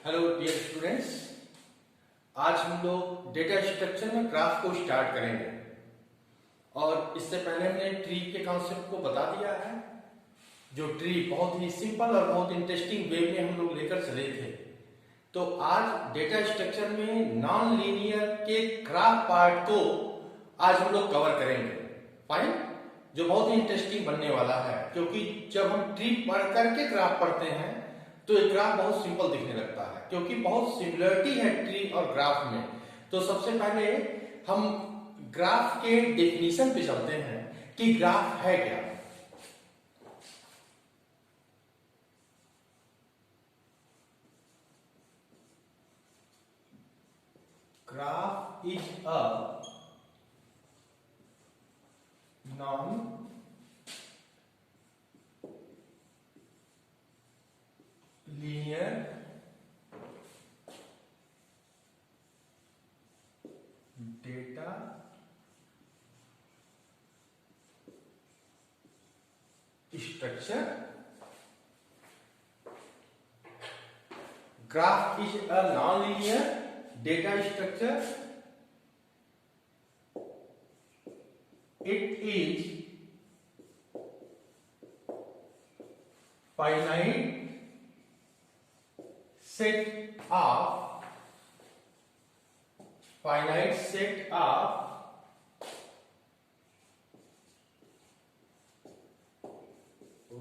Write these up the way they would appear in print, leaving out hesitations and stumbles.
Hello dear students, आज हम लोग डेटा स्ट्रक्चर में ग्राफ को स्टार्ट करेंगे। और इससे पहले हमने ट्री के कॉन्सेप्ट को बता दिया है। जो ट्री बहुत ही सिंपल और बहुत इंटरेस्टिंग वे में हम लोग लेकर चले थे। तो आज डेटा स्ट्रक्चर में नॉन लीनियर के ग्राफ पार्ट को आज हम लोग कवर करेंगे। फाइन, जो बहुत ही इंटरेस्टिंग बनने वाला है, क्योंकि जब हम ट्री पढ़ करके ग्राफ पढ़ते हैं तो एक ग्राफ बहुत सिंपल दिखने लगता है, क्योंकि बहुत सिमिलरिटी है ट्री और ग्राफ में। तो सबसे पहले हम ग्राफ के डेफिनेशन पे चलते हैं कि ग्राफ है क्या। Graph is a non linear data structure. Graph is a non-linear data structure. It is finite set of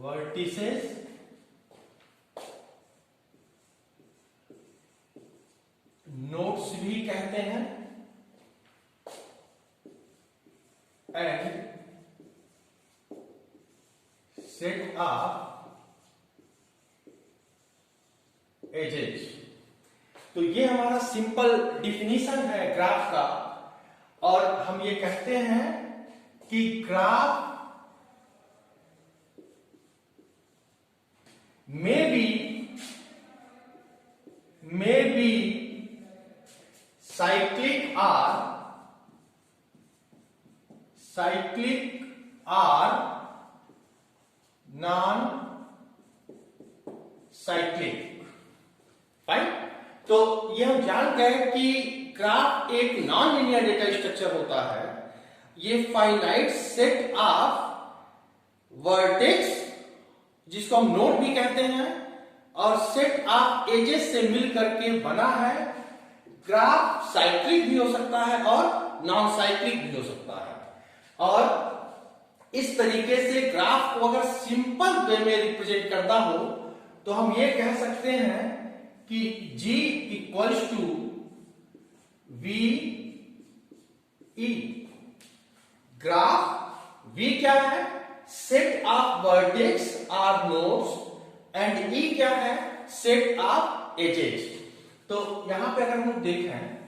vertices nodes भी कहते हैं एंड सेट ऑफ एजेस। तो ये हमारा सिंपल डिफिनीशन है ग्राफ का। और हम ये कहते हैं कि graph may be cyclic or non cyclic। Fine, तो ये हम जान गए कि ग्राफ एक नॉन लीनियर डेटा स्ट्रक्चर होता है। ये फाइनाइट सेट ऑफ वर्टेक्स, जिसको हम नोड भी कहते हैं, और सेट ऑफ एजेस से मिल करके बना है। ग्राफ साइक्लिक भी हो सकता है और नॉन साइक्लिक भी हो सकता है। और इस तरीके से ग्राफ को अगर सिंपल वे में रिप्रेजेंट करना हो तो हम ये कह सकते हैं कि G equals to V E। Graph V क्या है? Set of vertex or nodes, and E क्या है? Set of edges. तो यहां पे अगर हम देखें,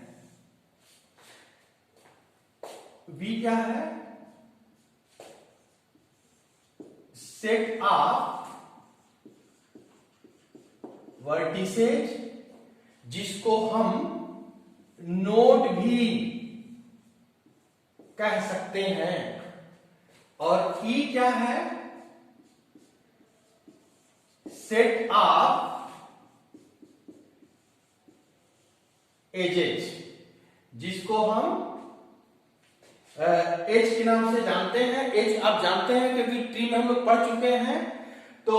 V क्या है? सेट ऑफ वर्टिसेज, जिसको हम नोड भी कह सकते हैं। और E क्या है? सेट ऑफ एजेस, जिसको हम एज के नाम से जानते हैं। एज आप जानते हैं क्योंकि ट्री में हम लोग पढ़ चुके हैं। तो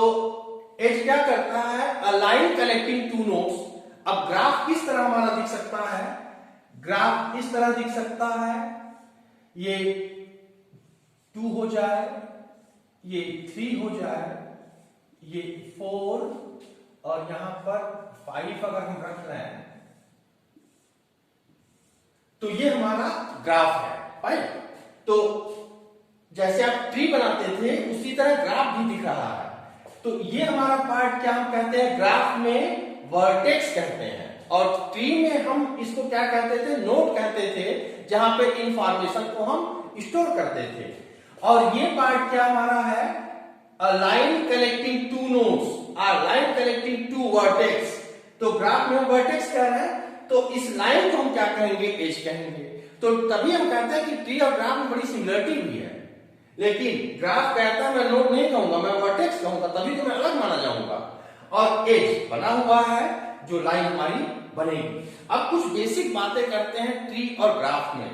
एज क्या करता है? Align connecting two nodes. अब ग्राफ किस तरह हमारा दिख सकता है? ग्राफ इस तरह दिख सकता है, ये 2 हो जाए, ये 3 हो जाए, ये 4, और यहां पर 5 अगर हम रख रहे हैं तो ये हमारा ग्राफ है। राइट, तो जैसे आप ट्री बनाते थे उसी तरह ग्राफ भी दिख रहा है। तो ये हमारा पार्ट क्या हम कहते हैं? ग्राफ में वर्टेक्स कहते हैं, और ट्री में हम इसको क्या कहते थे? नोड कहते थे, जहां पे इंफॉर्मेशन को हम स्टोर करते थे। और ये पार्ट क्या हमारा है? A line connecting two nodes or line connecting two vertex. तो ग्राफ में हम वर्टेक्स कह रहे हैं, तो इस लाइन को हम क्या कहेंगे? एज कहेंगे। तो तभी हम कहते हैं कि ट्री और ग्राफ में बड़ी सिमिलरिटी भी है। लेकिन ग्राफ कहता है मैं नोड नहीं कहूंगा, मैं वर्टेक्स कहूंगा, तभी तो मैं अलग माना जाऊंगा। और एज बना हुआ है जो लाइन हमारी बनेगी। अब कुछ बेसिक बातें करते हैं ट्री और ग्राफ में,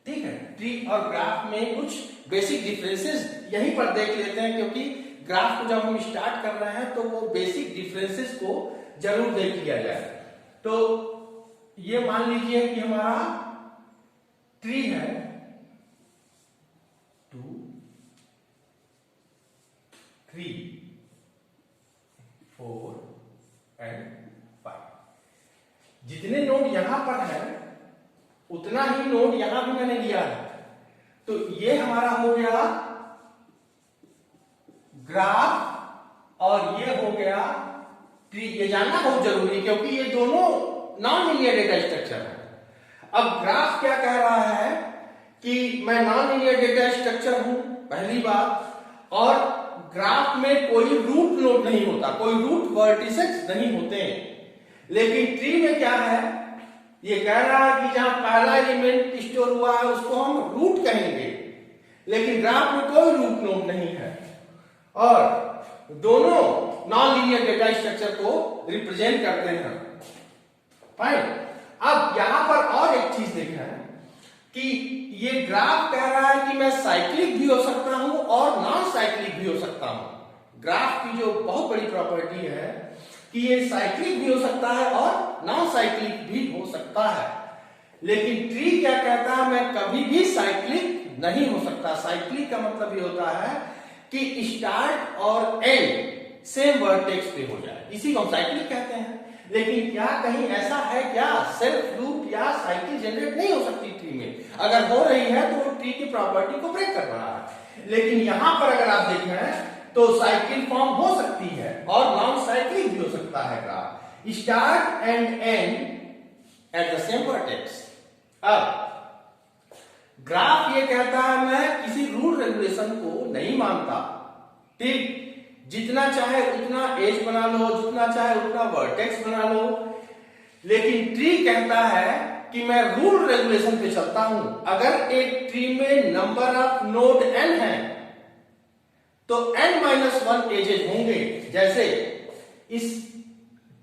ठीक है। ट्री और ग्राफ में कुछ बेसिक डिफरेंसेस यहीं पर देख लेते हैं, क्योंकि ग्राफ को जब हम स्टार्ट कर रहे हैं तो वो बेसिक डिफरेंसेस को जरूर देख लिया जाए। तो ये मान लीजिए कि हमारा ट्री है 2 3 4 एंड 5। जितने नोड यहां पर है उतना ही नोड यहां भी मैंने लिया है। तो ये हमारा हो गया ग्राफ और ये हो गया ट्री। ये जानना बहुत जरूरी, क्योंकि ये दोनों नॉन लीनियर डेटा स्ट्रक्चर है। अब ग्राफ क्या कह रहा है कि मैं नॉन लीनियर डेटा स्ट्रक्चर हूं, पहली बात, और ग्राफ में कोई रूट नोड नहीं होता, कोई रूट वर्टिसेस नहीं होते। लेकिन ट्री में क्या है, ये कह रहा है कि जहां पहला एलिमेंट स्टोर हुआ है उसको हम रूट कहेंगे, लेकिन ग्राफ में कोई रूट नोड नहीं है। और दोनों नॉन लीनियर डेटा स्ट्रक्चर को रिप्रेजेंट करते हैं। फाइन। अब यहां पर और एक चीज देखें कि ये ग्राफ कह रहा है कि मैं साइक्लिक भी हो सकता हूं और नॉन साइक्लिक भी हो सकता हूं। ग्राफ की जो बहुत बड़ी प्रॉपर्टी है कि ये साइक्लिक भी हो सकता है और नॉन साइक्लिक भी हो सकता है। लेकिन ट्री क्या कहता है, मैं कभी भी साइक्लिक नहीं हो सकता। साइक्लिक का मतलब ये होता है कि स्टार्ट और एंड सेम वर्टेक्स पे हो जाए, इसी को हम साइक्लिक कहते हैं। लेकिन क्या कहीं ऐसा है क्या, सेल्फ लूप या साइकिल जनरेट नहीं हो सकती ट्री में? अगर हो रही है तो वो ट्री की प्रॉपर्टी को ब्रेक कर रहा है। लेकिन यहां पर अगर आप देखें तो साइकिल फॉर्म हो सकती है और नॉन साइक्लिक भी हो सकता है graph, start and end at the same vertex. अब ग्राफ ये कहता है मैं किसी रूल रेगुलेशन को नहीं मानता, ठीक। जितना चाहे उतना एज बना लो, जितना चाहे उतना वर्टेक्स बना लो। लेकिन ट्री कहता है कि मैं रूल रेगुलेशन पे चलता हूं। अगर एक ट्री में नंबर ऑफ नोड n है तो n-1 एजेस होंगे। जैसे इस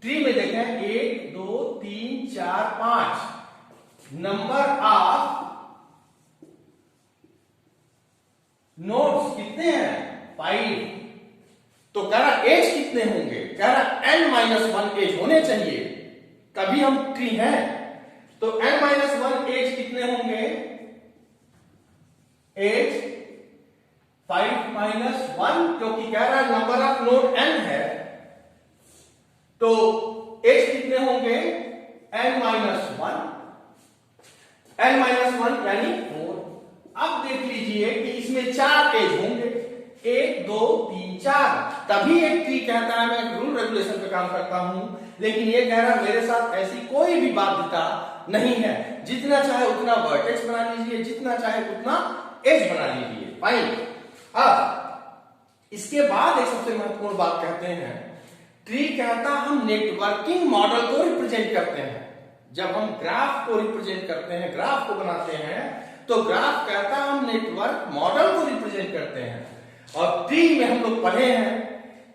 ट्री में देखें 1 2 3 4 5 नंबर ऑफ नोड्स कितने हैं, 5। तो कह रहा एज कितने होंगे, कह रहा n-1 एज होने चाहिए, तभी हम ट्री हैं। तो n-1 एज कितने होंगे, एज 5-1, क्योंकि कह रहा नंबर ऑफ नोड n है, तो एज कितने होंगे n-1 यानी 4। अब देख लीजिए कि इसमें 4 एज होंगे, 1 2 3 4, तभी एक ट्री कहता है मैं रूल रेगुलेशन पे काम करता हूं। लेकिन ये कह रहा है मेरे साथ ऐसी कोई भी बाध्यता नहीं है, जितना चाहे उतना वर्टेक्स बना लीजिए, जितना चाहे उतना एज बना लीजिए। फाइन। अब इसके बाद एक सबसे महत्वपूर्ण बात कहते हैं, ट्री कहता हम नेटवर्किंग मॉडल को रिप्रेजेंट करते हैं। जब हम ग्राफ को रिप्रेजेंट करते हैं, ग्राफ को बनाते हैं, तो ग्राफ कहता हम नेटवर्क मॉडल को रिप्रेजेंट करते हैं। और ट्री में हम लोग पढ़े हैं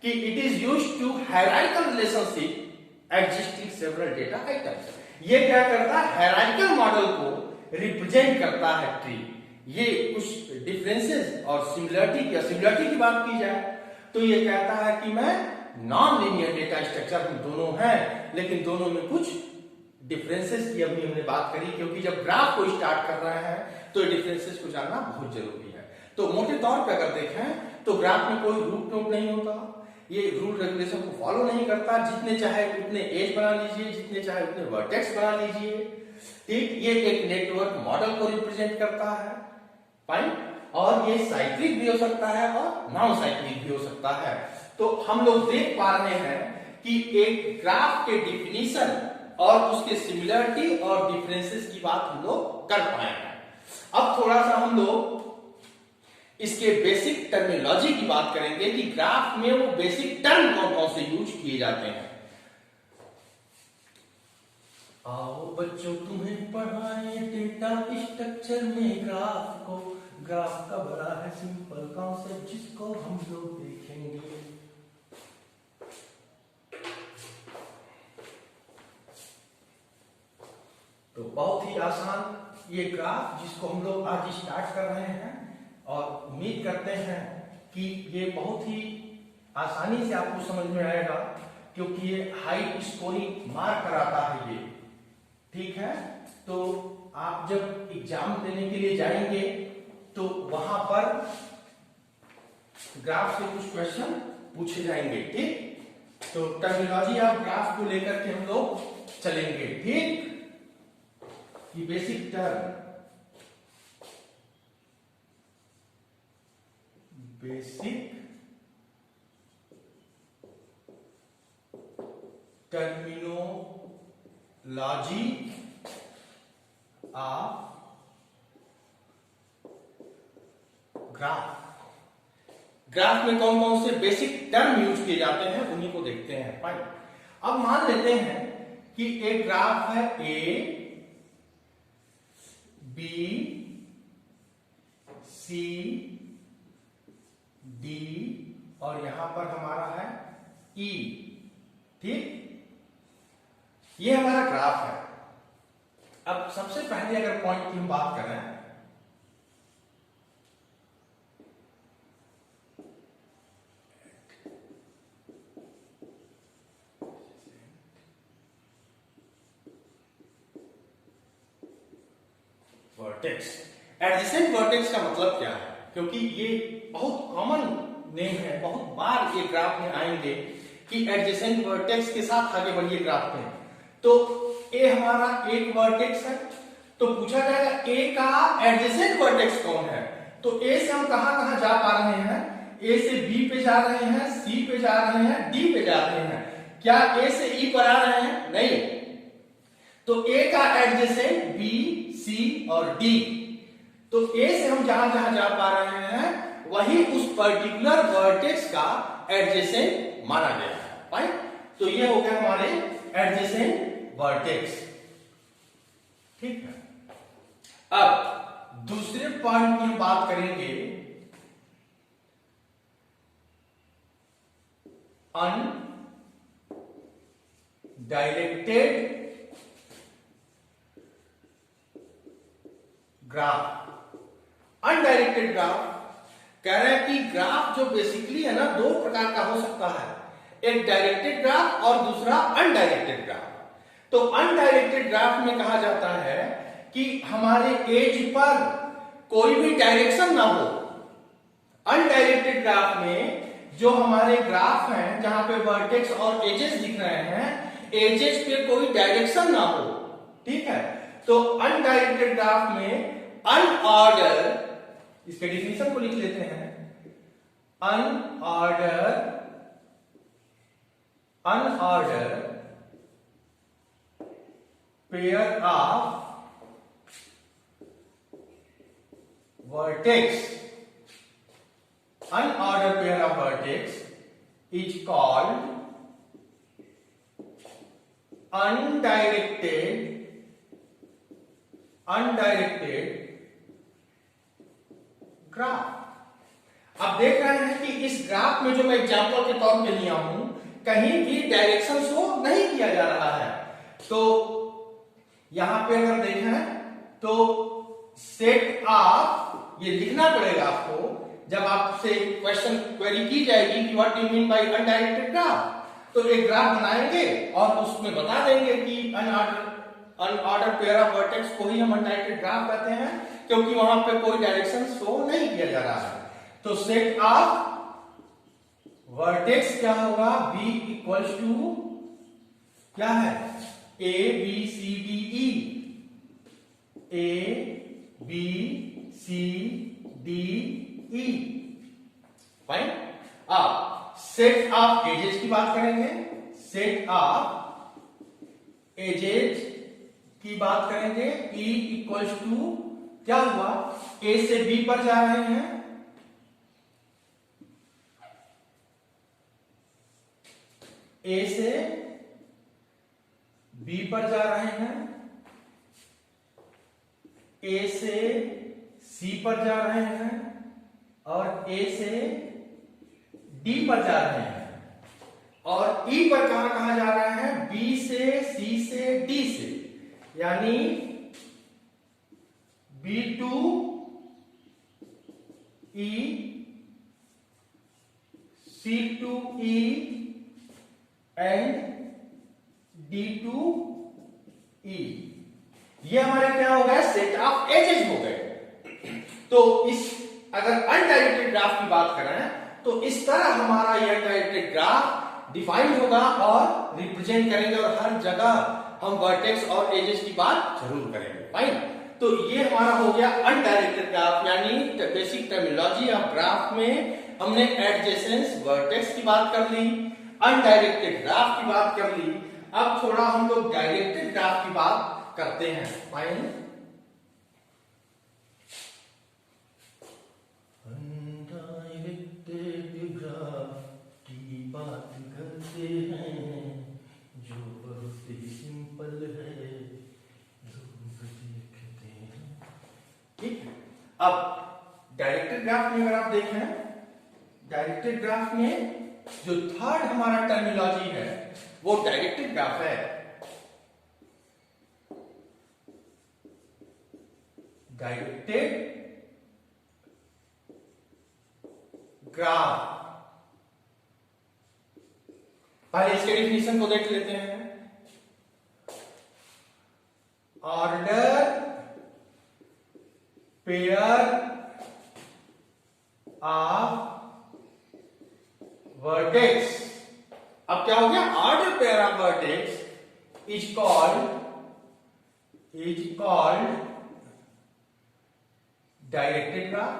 कि it is used to hierarchical relationship existing several data items. ये क्या करता है, हायरार्किकल मॉडल को रिप्रेजेंट करता है ट्री। ये कुछ डिफरेंसेस और सिमिलरिटी की बात की जाए तो ये कहता है कि मैं नॉन लीनियर डेटा स्ट्रक्चर हम दोनों हैं, लेकिन दोनों में कुछ डिफरेंसेस की अभी हमने बात करी, क्योंकि जब ग्राफ को स्टार्ट कर रहे हैं तो डिफरेंसेस को जानना बहुत जरूरी है। तो मोटे तौर पर अगर देखें तो ग्राफ में कोई रूट नोड नहीं होता, ये रूल रेगुलेशन को फॉलो नहीं करता। जितने चाहे उतने एज बना लीजिए, जितने चाहे उतने वर्टेक्स बना लीजिए, ठीक। ये एक नेटवर्क मॉडल को रिप्रेजेंट करता है, फाइन। और ये साइक्लिक भी हो सकता है और नॉन साइक्लिक भी हो सकता है। तो हम लोग देख पा रहे हैं कि एक ग्राफ के डिफिनीशन और उसके सिमिलरिटी और डिफरेंसेस की बात हम लोग कर पाए हैं। अब थोड़ा सा हम लोग इसके बेसिक टर्मिनोलॉजी की बात करेंगे कि ग्राफ में वो बेसिक टर्म कौन कौन से यूज किए जाते हैं। आओ बच्चों तुम्हें पढ़ाए डेटा स्ट्रक्चर में ग्राफ को। ग्राफ का बड़ा है सिंपल कॉन्सेप्ट जिसको हम लोग देखेंगे। बहुत ही आसान ये ग्राफ जिसको हम लोग आज स्टार्ट कर रहे हैं और उम्मीद करते हैं कि ये बहुत ही आसानी से आपको समझ में आएगा, क्योंकि ये हाई स्कोरिंग मार्क कराता है ये। ठीक है, तो आप जब एग्जाम देने के लिए जाएंगे तो वहां पर ग्राफ से कुछ क्वेश्चन पूछे जाएंगे। ठीक, तो टर्मिनोलॉजी ऑफ ग्राफ को लेकर के हम लोग चलेंगे। ठीक, कि basic term, basic terminology of graph. Graph में कौन कौन से बेसिक टर्म यूज किए जाते हैं उन्हीं को देखते हैं। फाइन, अब मान लेते हैं कि एक ग्राफ है ए बी सी डी और यहां पर हमारा है ई। ठीक, ये हमारा ग्राफ है। अब सबसे पहले अगर पॉइंट की हम बात करें, वर्टेक्स, एडजेसेंट वर्टेक्स का मतलब क्या है, क्योंकि ये बहुत कॉमन नेम है, बहुत बार ये ग्राफ में आएंगे कि एडजेसेंट वर्टेक्स के साथ आगे बढ़िए ग्राफ में। तो ए हमारा एक वर्टेक्स है, तो पूछा जाएगा ए का एडजेसेंट वर्टेक्स कौन है। तो ए से हम कहां कहां जा पा रहे हैं, ए से बी पे जा रहे हैं, सी पे जा रहे हैं, डी पे जा रहे हैं। क्या ए से ई पर आ रहे हैं? नहीं। तो ए का एडजेसेंट बी सी और डी, तो ए से हम जहां जहां जा पा रहे हैं वही उस पर्टिकुलर वर्टेक्स का एडजेसेंट माना गया है। राइट, तो ये हो गया हमारे एडजेसेंट वर्टेक्स। ठीक है, अब दूसरे पॉइंट की हम बात करेंगे, अनडायरेक्टेड ग्राफ। अनडायरेक्टेड ग्राफ कह रहे हैं कि ग्राफ जो बेसिकली है ना, दो प्रकार का हो सकता है, एक डायरेक्टेड ग्राफ और दूसरा अनडायरेक्टेड ग्राफ। तो अनडायरेक्टेड ग्राफ में कहा जाता है कि हमारे एज पर कोई भी डायरेक्शन ना हो। अनडायरेक्टेड ग्राफ में जो हमारे ग्राफ हैं जहां पे वर्टेक्स और एजेस दिख रहे हैं, एजेस पे कोई डायरेक्शन ना हो। ठीक है, तो अनडायरेक्टेड ग्राफ में अनऑर्डर, इसके डिफिनेशन को लिख लेते हैं, unordered pair of vertex, unordered pair of vertex is called undirected graph. अब देख रहे हैं कि इस ग्राफ में जो मैं एग्जांपल के तौर पे लिया हूं, कहीं भी डायरेक्शन शो नहीं किया जा रहा है। तो यहां पे अगर देखें तो सेट ऑफ, ये लिखना पड़ेगा आपको जब आपसे क्वेश्चन क्वेरी की जाएगी कि what you mean by undirected graph. तो एक ग्राफ बनाएंगे और उसमें बता देंगे कि अनऑर्डर पेयर ऑफ वर्टेक्स को ही हम अनडायरेक्टेड ग्राफ कहते हैं, क्योंकि वहां पे कोई डायरेक्शन शो नहीं किया जा रहा है। तो सेट ऑफ वर्टेक्स क्या होगा, B इक्वल्स टू क्या है, A B C D E, A B C D E। Fine, अब सेट ऑफ एजेस की बात करेंगे, सेट ऑफ एजेस की बात करेंगे। E इक्वल्स टू क्या हुआ, A से B पर जा रहे हैं, A से B पर जा रहे हैं, A से C पर जा रहे हैं और A से D पर जा रहे हैं, और E पर कहां कहां जा रहे हैं, B से C से D से, यानी D2E, C2E एंड D2E, ये हमारे क्या हो गए, सेट ऑफ एजेस हो गए। तो इस अगर अनडायरेक्टेड ग्राफ की बात करें तो इस तरह हमारा ये अनडायरेक्टेड ग्राफ डिफाइन होगा और रिप्रेजेंट करेंगे, और हर जगह हम वर्टेक्स और एजेस की बात जरूर करेंगे। फाइन, तो ये हमारा हो गया अनडायरेक्टेड ग्राफ, यानी बेसिक टर्मिनोलॉजी ऑफ ग्राफ में हमने एडजेसेंस वर्टेक्स की बात कर ली, अनडायरेक्टेड ग्राफ की बात कर ली। अब थोड़ा हम लोग डायरेक्टेड ग्राफ की बात करते हैं। फाइन, अनडायरेक्टेड ग्राफ की बात करते हैं, जो बहुत ही सिंपल है, लोग देखते हैं। ठीक, अब डायरेक्टेड ग्राफ में अगर आप देखें, डायरेक्टेड ग्राफ में जो थर्ड हमारा टर्मिनोलॉजी है वो डायरेक्टेड ग्राफ है। डायरेक्टेड ग्राफ, पहले इसके डेफिनेशन को देख लेते हैं। ऑर्डर पेयर ऑफ वर्टेक्स, अब क्या हो गया, order pair of vertex is called directed graph,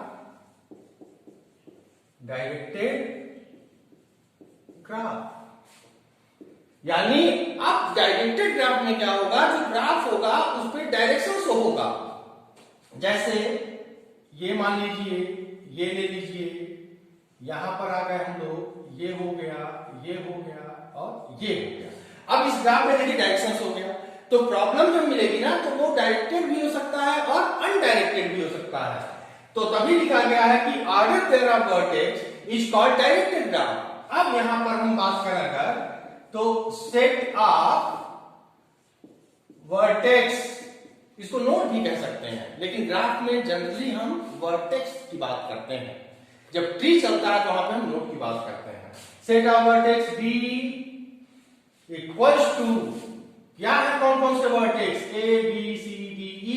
directed graph. यानी अब डायरेक्टेड ग्राफ में क्या होगा, जो ग्राफ होगा उस पर डायरेक्शन शो होगा। जैसे ये मान लीजिए, ये ले लीजिए, यहां पर आ गए हम लोग, ये हो गया, ये हो गया और ये हो गया। अब इस ग्राफ में देखिए डायरेक्शन हो गया, तो प्रॉब्लम जब मिलेगी ना तो वो डायरेक्टेड भी हो सकता है और अनडायरेक्टेड भी हो सकता है। तो तभी लिखा गया है कि order pair of vertex is called directed graph. अब यहां पर हम बात करें अगर, तो सेट ऑफ वर्टेक्स, इसको नोड भी कह सकते हैं, लेकिन ग्राफ में जनरली हम वर्टेक्स की बात करते हैं। जब ट्री चलता है तो वहां पे हम नोड की बात करते हैं। Set of vertex B equals to, क्या है, कौन कौन से vertex, A B C D E,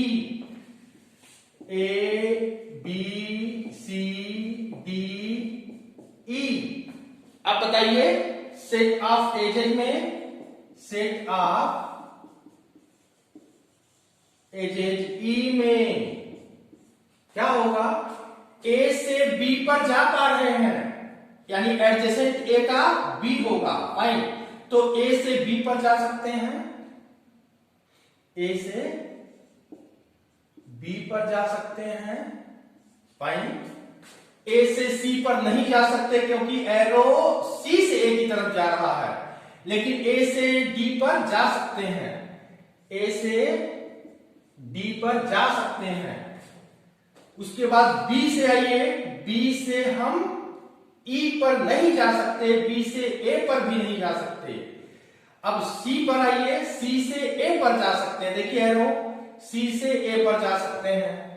A B C D E. अब बताइए सेट ऑफ एजेस में, सेट ऑफ एजेस ई में क्या होगा, ए से बी पर जा पा रहे हैं, यानी एडजेसेंट ए का बी होगा। फाइन, तो ए से बी पर जा सकते हैं, ए से बी पर जा सकते हैं। फाइन, ए से सी पर नहीं जा सकते क्योंकि एरो सी से ए की तरफ जा रहा है, लेकिन ए से डी पर जा सकते हैं, ए से डी पर जा सकते हैं। उसके बाद बी से आइए, बी से हम ई पर नहीं जा सकते, बी से ए पर भी नहीं जा सकते। अब सी पर आइए, सी से ए पर जा सकते हैं, देखिए एरो सी से ए पर जा सकते हैं,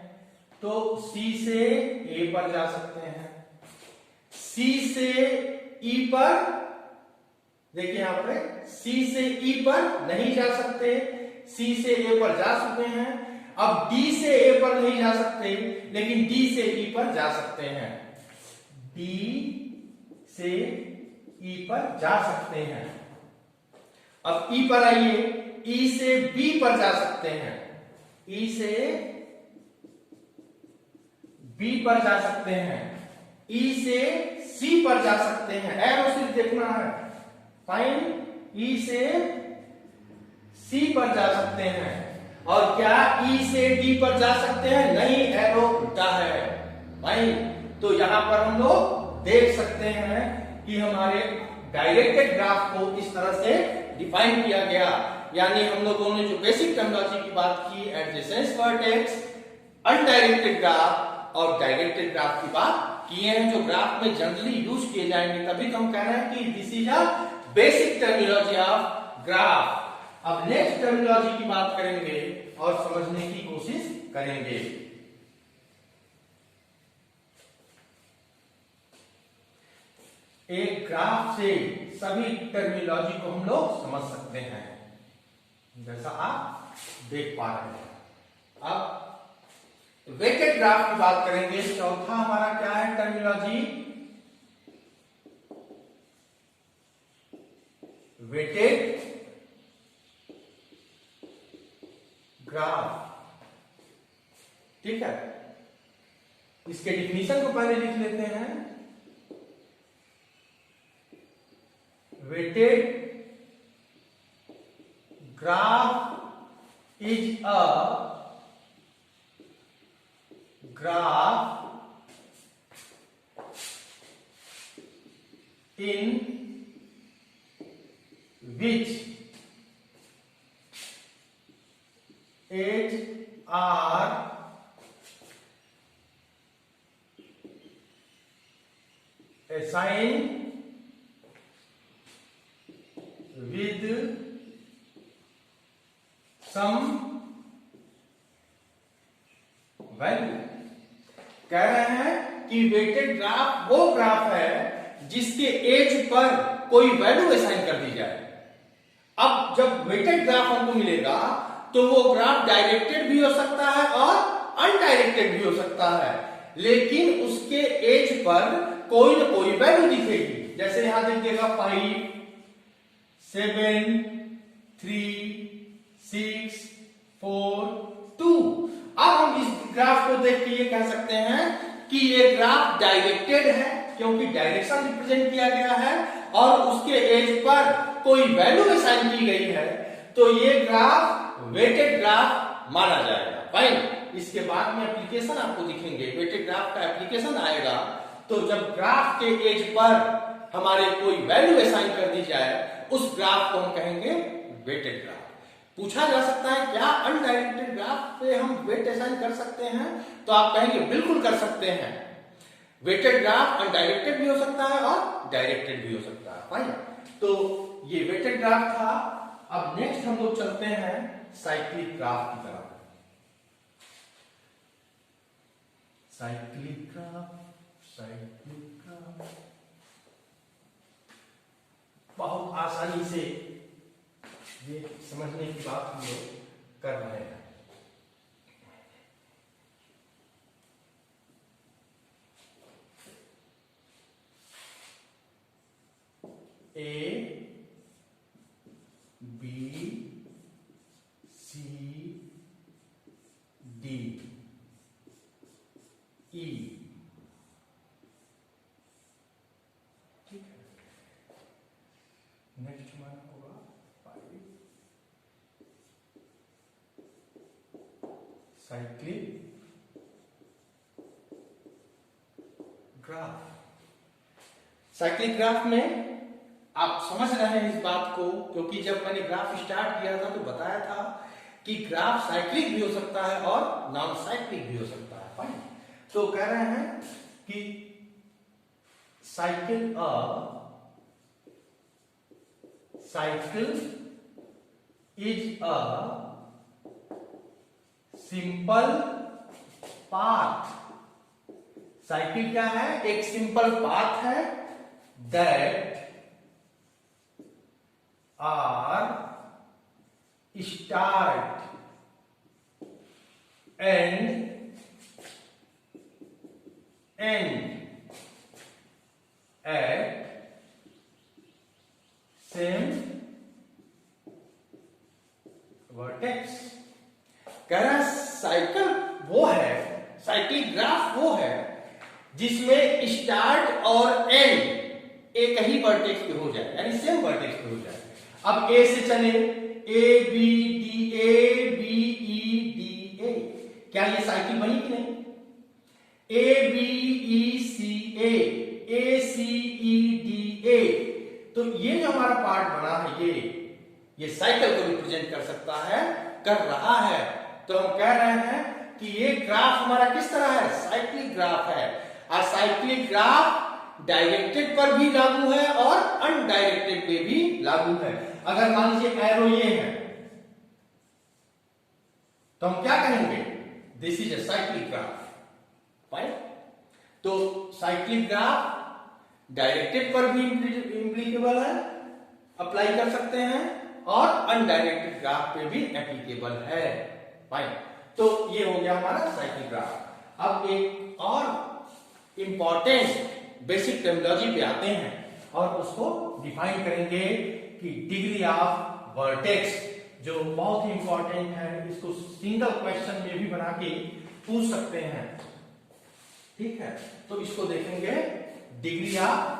तो सी से ए पर जा सकते हैं। सी से ई पर, देखिए यहां पे सी से ई पर नहीं जा सकते, सी से ए पर जा सकते हैं। अब डी से ए पर नहीं जा सकते, लेकिन डी से ई पर जा सकते हैं, डी से ई पर जा सकते हैं। अब ई पर आइए, ई से बी पर जा सकते हैं, ई से बी पर जा सकते हैं, ई से सी पर जा सकते हैं, एरो सिर्फ देखना है। फाइन, ई से सी पर जा सकते हैं। और क्या ई से डी पर जा सकते हैं? नहीं, एरो उल्टा है। फाइन, तो यहां पर हम लोग देख सकते हैं कि हमारे डायरेक्टेड ग्राफ को इस तरह से डिफाइन किया गया, यानी हम लोगों ने जो बेसिक टर्मिनोलॉजी की बात की, एडजेसेंस वर्टेक्स, अनडायरेक्टेड ग्राफ और डायरेक्टेड ग्राफ की बात किए हैं, जो ग्राफ में जनरली यूज किए जाएंगे। तभी तो हम कह रहे हैं कि this is a basic terminology of graph. अब नेक्स्ट टर्मिनोलॉजी की बात करेंगे और समझने की कोशिश करेंगे। एक ग्राफ से सभी टर्मिनोलॉजी को हम लोग समझ सकते हैं, जैसा आप देख पा रहे हैं। अब वेटेड ग्राफ की बात करेंगे। चौथा हमारा क्या है टर्मिनोलॉजी? Weighted graph. ठीक है, इसके डिफिनीशन को पहले लिख लेते हैं। Weighted graph is a graph in which edges are assigned with some value। कह रहे हैं कि वेटेड ग्राफ वो ग्राफ है जिसके एज पर कोई वैल्यू असाइन कर दी जाए। अब जब वेटेड ग्राफ हमको मिलेगा तो वो ग्राफ डायरेक्टेड भी हो सकता है और अनडायरेक्टेड भी हो सकता है, लेकिन उसके एज पर कोई ना कोई वैल्यू दिखेगी। जैसे यहां देखिएगा 5, 7, 3, 6, 4, 2। अब हम इस ग्राफ को देख के ये कह सकते हैं कि ये ग्राफ डायरेक्टेड है, क्योंकि डायरेक्शन रिप्रेजेंट किया गया है और उसके एज पर कोई वैल्यू असाइन की गई है, तो ये ग्राफ वेटेड ग्राफ माना जाएगा। फाइन। इसके बाद में एप्लीकेशन आपको दिखेंगे। वेटेड ग्राफ का एप्लीकेशन आएगा तो जब ग्राफ के एज पर हमारे कोई वैल्यू असाइन कर दी जाए, उस ग्राफ को हम कहेंगे वेटेड ग्राफ। पूछा जा सकता है क्या अनडायरेक्टेड ग्राफ पे हम वेट असाइन कर सकते हैं? तो आप कहेंगे बिल्कुल कर सकते हैं। वेटेड ग्राफ अनडायरेक्टेड भी हो सकता है और डायरेक्टेड भी हो सकता है। फाइन। तो ये वेटेड ग्राफ था। अब नेक्स्ट हम लोग चलते हैं साइक्लिक ग्राफ की तरफ। साइक्लिक ग्राफ, साइक्लिक ग्राफ बहुत आसानी से ये समझने की बात हम लोग कर रहे हैं। A, B, C, D, E। ठीक है, नेक्स्ट हमारा होगा 5 साइक्लिक ग्राफ। साइक्लिक ग्राफ में आप समझ रहे हैं इस बात को, क्योंकि जब मैंने ग्राफ स्टार्ट किया था तो बताया था कि ग्राफ साइक्लिक भी हो सकता है और नॉन साइक्लिक भी हो सकता है। फाइन। तो कह रहे हैं कि cycle is a simple path. Cycle क्या है? एक सिंपल पाथ है that are start and end at same vertex. कह रहा है साइकिल वो है, साइक्लिक ग्राफ वो है जिसमें स्टार्ट और एंड एक ही वर्टेक्स पे हो जाए, यानी सेम वर्टेक्स पे हो जाए। अब ए से चले, A B D, A B E D A. क्या ये साइकिल बनी कि नहीं? A B E C A C E D A. तो ये जो हमारा पार्ट बना है ये साइकिल को रिप्रेजेंट कर सकता है, कर रहा है। तो हम कह रहे हैं कि ये ग्राफ हमारा किस तरह है? साइक्लिक ग्राफ है। और साइक्लिक ग्राफ डायरेक्टेड पर भी लागू है और अनडायरेक्टेड पे भी लागू है। अगर मान लीजिए एरो ये है तो हम क्या कहेंगे? This is a cyclic graph. Fine. तो साइक्लिक ग्राफ डायरेक्टेड पर भी इम्प्लीकेबल है, अप्लाई कर सकते हैं, और अनडायरेक्टेड ग्राफ पे भी एप्लीकेबल है। फाइन, तो ये हो गया हमारा साइक्लिक ग्राफ। अब एक और इंपॉर्टेंट बेसिक टर्मिनोलॉजी पे आते हैं और उसको डिफाइन करेंगे कि डिग्री ऑफ वर्टेक्स, जो बहुत ही इंपॉर्टेंट है, इसको सिंगल क्वेश्चन में भी बना के पूछ सकते हैं। ठीक है, तो इसको देखेंगे, डिग्री ऑफ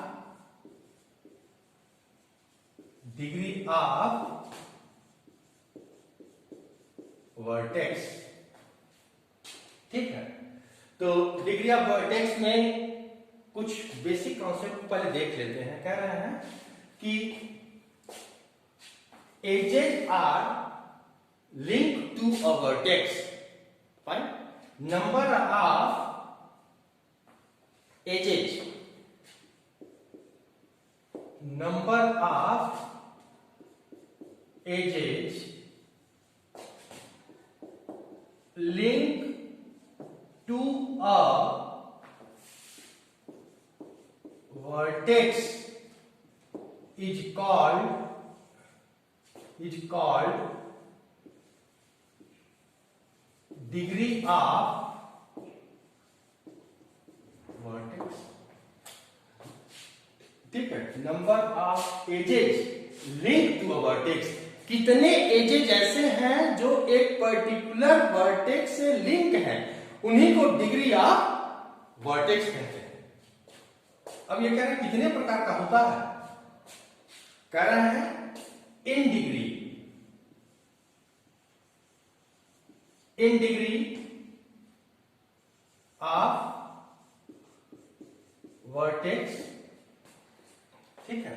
वर्टेक्स। ठीक है, तो डिग्री ऑफ वर्टेक्स में कुछ बेसिक कॉन्सेप्ट पहले देख लेते हैं। कह रहे हैं कि edges are linked to a vertex. Fine, number of edges, number of edges linked to a vertex is called degree of vertex। ठीक है, number of edges link to a vertex, कितने एजेस ऐसे हैं जो एक पर्टिकुलर वर्टेक्स से link हैं, उन्हीं को डिग्री ऑफ वर्टेक्स कहते हैं। अब ये कह रहे हैं कितने प्रकार का होता है, कह रहे हैं इन डिग्री ऑफ वर्टेक्स। ठीक है,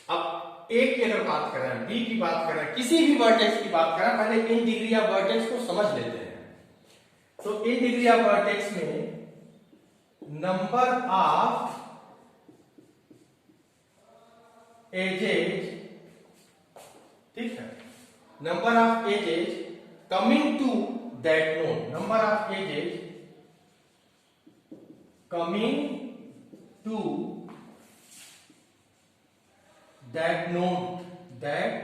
अब एक की अगर बात करें, बी की बात करें, किसी भी वर्टेक्स की बात करें, पहले इन डिग्री ऑफ वर्टेक्स को समझ लेते हैं। तो इन डिग्री ऑफ वर्टेक्स में नंबर ऑफ एजेस, ठीक है, number of edges coming to that node, number of edges coming to that node, that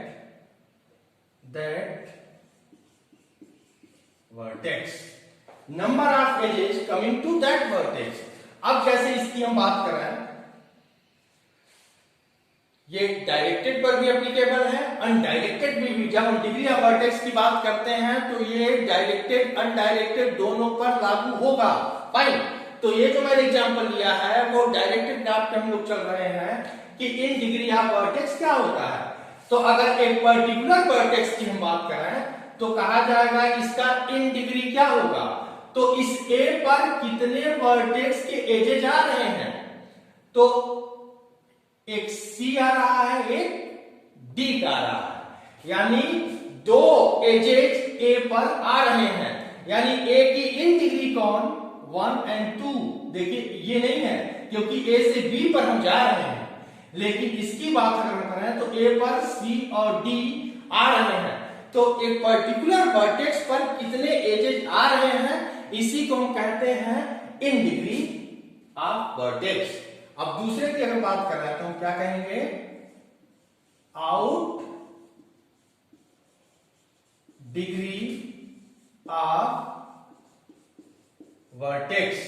vertex, number of edges coming to that vertex। अब जैसे इसकी हम बात कर रहे हैं, ये डायरेक्टेड पर भी एप्लीकेबल है, अनडायरेक्टेड भी। जब हम डिग्री ऑफ वर्टेक्स की बात करते हैं तो ये डायरेक्टेड अनडायरेक्टेड दोनों पर लागू होगा। फाइन, तो ये जो मैंने एग्जांपल लिया है वो डायरेक्टेड ग्राफ पे हम लोग चल रहे हैं कि इन डिग्री ऑफ वर्टेक्स क्या होता है। तो अगर एक पर्टिकुलर वर्टेक्स की हम बात करें तो कहा जाएगा इसका इन डिग्री क्या होगा, तो इस ए पर कितने वर्टेक्स के एजेज आ रहे हैं, तो एक सी आ रहा है, एक डी का आ रहा है, यानी दो एजेज ए पर आ रहे हैं, यानी ए की इन डिग्री कौन 1 और 2। देखिए ये नहीं है क्योंकि ए से बी पर हम जा रहे हैं, लेकिन इसकी बात अगर करें तो ए पर सी और डी आ रहे हैं, तो एक पर्टिकुलर वर्टेक्स पर कितने एजेस आ रहे हैं, इसी को हम कहते हैं इन डिग्री ऑफ वर्टेक्स। अब दूसरे की अगर बात कर रहे हैं तो हम क्या कहेंगे, out degree of vertex,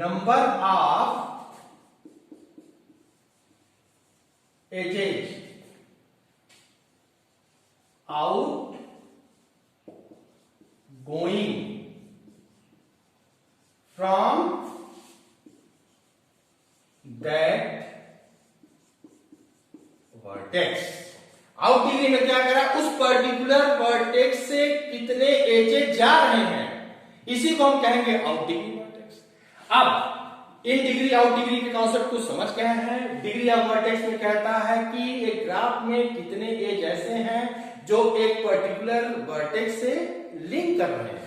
number of edges out going from that vertex। Out degree में क्या करा, उस पर्टिकुलर वर्टेक्स से कितने एजेस जा रहे हैं, इसी को हम कहेंगे आउट डिग्री वर्टेक्स। अब इन डिग्री आउट डिग्री के कॉन्सेप्ट को समझ गए हैं। डिग्री ऑफ वर्टेक्स में कहता है कि एक ग्राफ में कितने एज ऐसे हैं जो एक पर्टिकुलर वर्टेक्स से लिंक कर रहे हैं।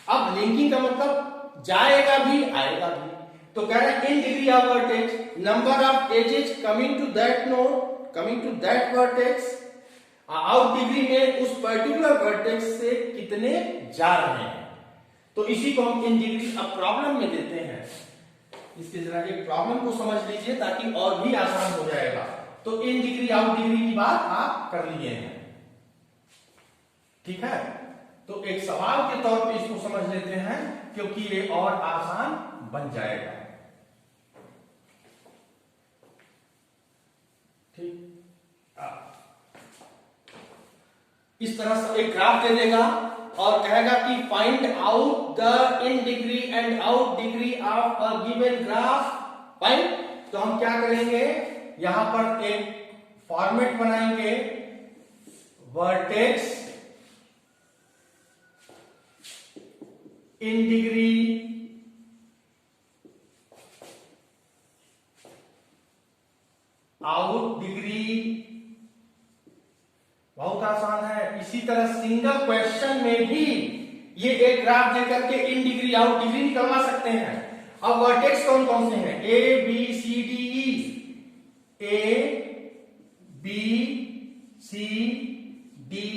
अब लिंकिंग का मतलब जाएगा भी आएगा भी, तो कह रहे हैं in degree of vertex number of edges coming to that node, coming to that vertex. Out degree में उस पर्टिकुलर वर्टेक्स से कितने जा रहे हैं, तो इसी को हम इन डिग्री अब प्रॉब्लम में देते हैं। इसके जरा एक प्रॉब्लम को समझ लीजिए ताकि और भी आसान हो जाएगा। तो इन डिग्री आउट डिग्री की बात आप कर लिए हैं, ठीक है। तो एक सवाल के तौर पे इसको समझ लेते हैं क्योंकि ये और आसान बन जाएगा, ठीक। इस तरह से एक ग्राफ दे देगा और कहेगा कि find out the in degree and out degree of a given graph, find. तो हम क्या करेंगे, यहां पर एक फॉर्मेट बनाएंगे, vertex in degree out degree, बहुत आसान है। इसी तरह सिंगल क्वेश्चन में भी ये एक ग्राफ देकर के इन डिग्री आउट डिग्री निकलवा सकते हैं। अब वर्टेक्स कौन कौन से हैं, A B C D E, A B C D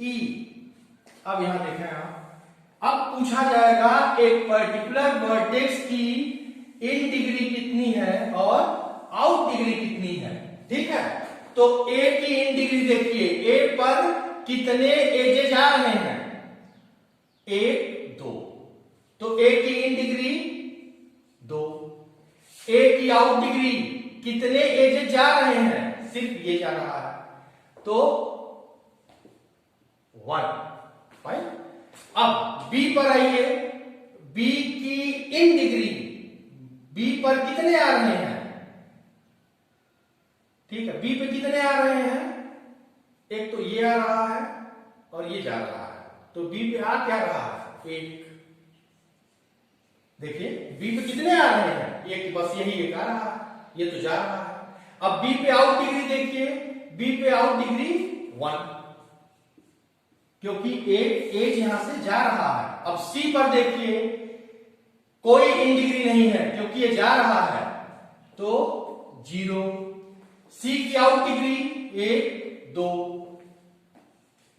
E. अब यहां देखें आप, अब पूछा जाएगा एक पर्टिकुलर वर्टेक्स की इन डिग्री कितनी है और आउट डिग्री कितनी है, ठीक है। तो ए की इन डिग्री देखिए, ए पर कितने एजेस आ रहे हैं, 1 2, तो ए की इन डिग्री 2। ए की आउट डिग्री कितने एजेस जा रहे हैं, सिर्फ ये जा रहा है, तो 1, फाइन। अब बी पर आइए, बी की इन डिग्री, बी पर कितने आ रहे हैं, ठीक है। बी पे कितने आ रहे हैं, एक तो ये आ रहा है और ये जा रहा है, तो बी पे आ क्या रहा है, 1। देखिए बी पे कितने आ रहे हैं, एक, बस यही एक आ रहा है, ये तो जा रहा है। अब बी पे आउट डिग्री देखिए, बी पे आउट डिग्री 1, क्योंकि एक एज यहां से जा रहा है। अब सी पर देखिए, कोई इन डिग्री नहीं है क्योंकि ये जा रहा है, तो 0। सी की आउट डिग्री 1 2,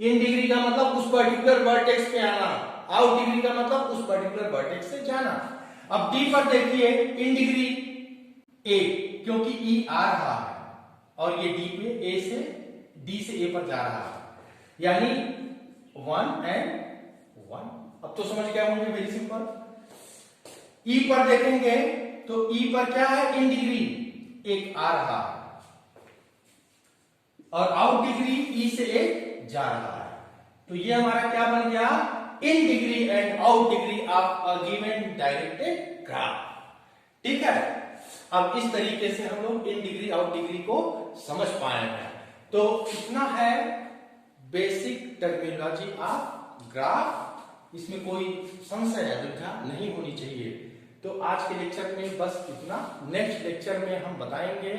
इन डिग्री का मतलब उस पर्टिकुलर वर्टेक्स पे आना, आउट डिग्री का मतलब उस पर्टिकुलर वर्टेक्स से जाना। अब डी पर देखिए, इन डिग्री 1, क्योंकि ई आ रहा है और ये डी पे ए से डी से ए पर जा रहा है, यानी 1 and 1। अब तो समझ गए होंगे, वेरी सिंपल। ई पर देखेंगे तो ई पर क्या है, इन डिग्री 1 आ रहा है और आउट डिग्री ई से 1 जा रहा है, तो ये हमारा क्या बन गया, in degree and out degree of a given directed graph, ठीक है। अब इस तरीके से हम लोग इन डिग्री आउट डिग्री को समझ पाए हैं। तो इतना है बेसिक टर्मिनोलॉजी ऑफ ग्राफ, इसमें कोई संशय या दुविधा नहीं होनी चाहिए। तो आज के लेक्चर में बस इतना। नेक्स्ट लेक्चर में हम बताएंगे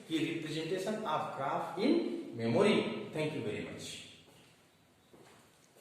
कि representation of graph in memory. Thank you very much.